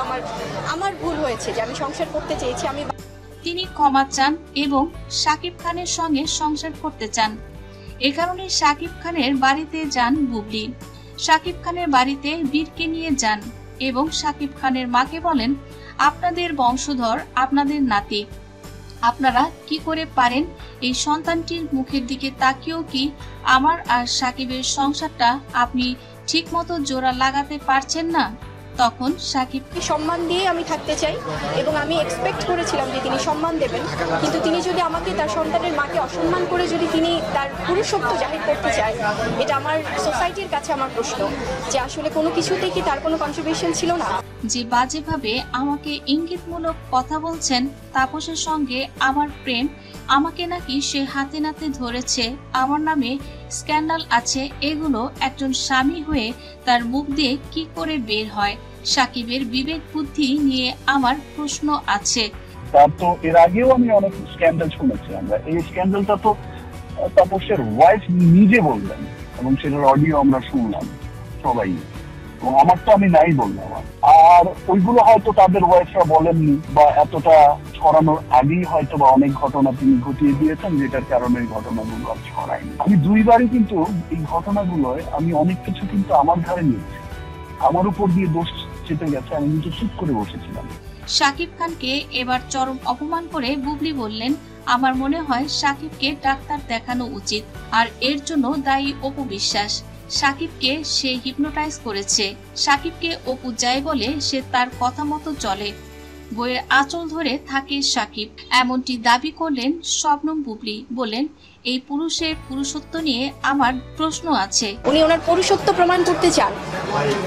আমার আমার ভুল হয়েছে যে আমি সংসার করতে চেয়েছি। তিনি ক্ষমা চান এবং শাকিব খানের সঙ্গে সংসার করতে চান। এ কারণে শাকিব খানের বাড়িতে যান বুবলি। শাকিব খানের বাড়িতে বীরকে নিয়ে যান এবং শাকিব খানের মাকে বলেন, আপনাদের বংশধর, আপনাদের নাতি, আপনারা কি করে পারেন এই সন্তানটির মুখের দিকে তাকিয়েও কি আমার আর শাকিবের সংসারটা আপনি ঠিক মতো জোড়া লাগাতে পারছেন না? তখন শাকিবকে সম্মান দিয়ে আমি থাকতে চাই এবং আমি এক্সপেক্ট করেছিলাম যে তিনি সম্মান দেবেন, কিন্তু তিনি যদি আমাকে তার সন্তানের মাকে অসম্মান করে যদি তিনি তার পুরুষত্ব জাহির করতে চায়, এটা আমার সোসাইটির কাছে আমার প্রশ্ন যে আসলে কোনো কিছুতেই কি তার কোনো কন্ট্রিবিউশন ছিল না। যে বাজেভাবে আমাকে ইঙ্গিতমূলক কথা বলছেন, তাপসের সঙ্গে আমার প্রেম, আমাকে নাকি সে হাতে নাতে ধরেছে, আমার নামে স্ক্যান্ডাল আছে, এগুলো একজন স্বামী হয়ে তার মুখ দিয়ে কি করে বের হয়? শাকিবের বিবেক বুদ্ধি নিয়ে আমার প্রশ্ন আছে। তার তো এর আগেও আমি অনেক স্ক্যান্ডাল শুনেছি। আমরা এই স্ক্যান্ডালটা তো তাপসের ওয়াইফ নিজে বললেন এবং সেটার অডিও আমরা শুনলাম সবাই, এবং আমার তো আমি নাই বললাম। আর ওইগুলো হয়তো তাদের ওয়াইফরা বলেননি বা এতটা ছড়ানোর আগেই হয়তো বা অনেক ঘটনা তিনি ঘটিয়ে দিয়েছেন, যেটার কারণে এই ঘটনাগুলো আর ছড়ায়নি। আমি দুইবারই কিন্তু এই ঘটনাগুলোয় আমি অনেক কিছু কিন্তু আমার ঘাড়ে নিয়েছি, আমার উপর দিয়ে দোষ চেপে গেছে, আমি কিন্তু চুপ করে বসেছিলাম। শাকিব খানকে এবার চরম অপমান করে বুবলি বললেন, আমার মনে হয় শাকিবকে ডাক্তার দেখানো উচিত, আর এর জন্য দায়ী অপু বিশ্বাস। শাকিবকে সে হিপনোটাইজ করেছে। শাকিবকে অপু যাই বলে সে তার কথা মতো চলে, বইয়ের আঁচল ধরে থাকে শাকিব, এমনটি দাবি করলেন শবনম বুবলি। বলেন, এই পুরুষের পুরুষত্ব নিয়ে আমার প্রশ্ন আছে। উনি ওনার পুরুষত্ব প্রমাণ করতে চান,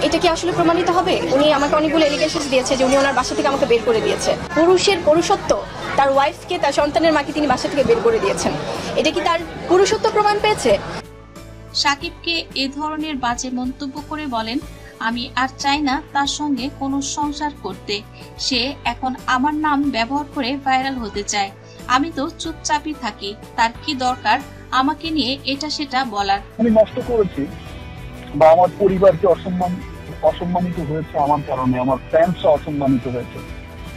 এটা কি আসলে প্রমাণিত হবে? উনি আমাকে অনেকগুলো এলিগেশন দিয়েছে যে উনি ওনার বাসা থেকে আমাকে বের করে দিয়েছে। পুরুষের পুরুষত্ব, তার ওয়াইফকে, তার সন্তানের মাকে তিনি বাসা থেকে বের করে দিয়েছেন, এটা কি তার পুরুষত্ব প্রমাণ পেয়েছে? শাকিবকে এ ধরনের বাজে মন্তব্য করে বলেন, আমি আর চাই না তার সঙ্গে কোনো সংসার করতে। সে এখন আমার নাম ব্যবহার করে ভাইরাল হতে চায়। আমি তো চুপচাপই থাকি, তার কি দরকার আমাকে নিয়ে এটা সেটা বলার? আমি নষ্ট করেছি বা আমার পরিবারকে অসম্মানিত হয়েছে আমার কারণে, আমার ফ্যান্সরা অসম্মানিত হয়েছে,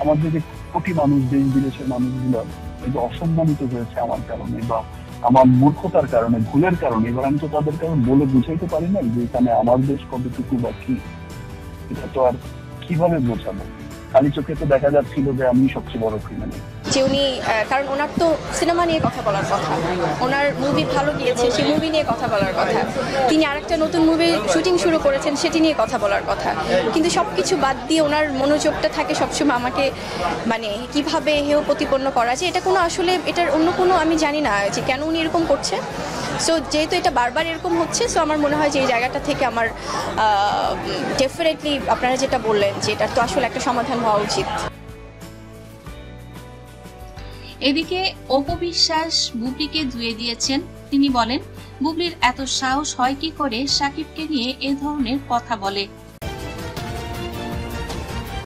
আমার যে কোটি মানুষ, দেশ বিদেশের মানুষগুলো অসম্মানিত হয়েছে আমার কারণে বা আমার মূর্খতার কারণে, ভুলের কারণে। এবার আমি তো তাদের কারণে বলে বুঝাইতে পারি না যে এখানে আমার দেশ কতটুকু বা কি, এটা তো আর কিভাবে বোঝাবো? খালি চোখে তো দেখা যাচ্ছিল যে আমি সবচেয়ে বড় ক্রিমিনাল। যে উনি, কারণ ওনার তো সিনেমা নিয়ে কথা বলার কথা, ওনার মুভি ভালো গিয়েছে, সেই মুভি নিয়ে কথা বলার কথা, তিনি আরেকটা নতুন মুভি শুটিং শুরু করেছেন, সেটি নিয়ে কথা বলার কথা, কিন্তু সবকিছু বাদ দিয়ে ওনার মনোযোগটা থাকে সবসময় আমাকে মানে কিভাবে হেয় প্রতিপন্ন করা যায়। এটা কোনো আসলে এটার অন্য কোনো আমি জানি না যে কেন উনি এরকম করছে। সো যেহেতু এটা বারবার এরকম হচ্ছে, সো আমার মনে হয় যে এই জায়গাটা থেকে আমার ডেফিনেটলি আপনারা যেটা বললেন যে এটার তো আসলে একটা সমাধান হওয়া উচিত। এদিকে অপু বিশ্বাস বুবলিকে ধুয়ে দিয়েছেন। তিনি বলেন, বুবলির এত সাহস হয় কি করে শাকিবকে নিয়ে এ ধরনের কথা বলে?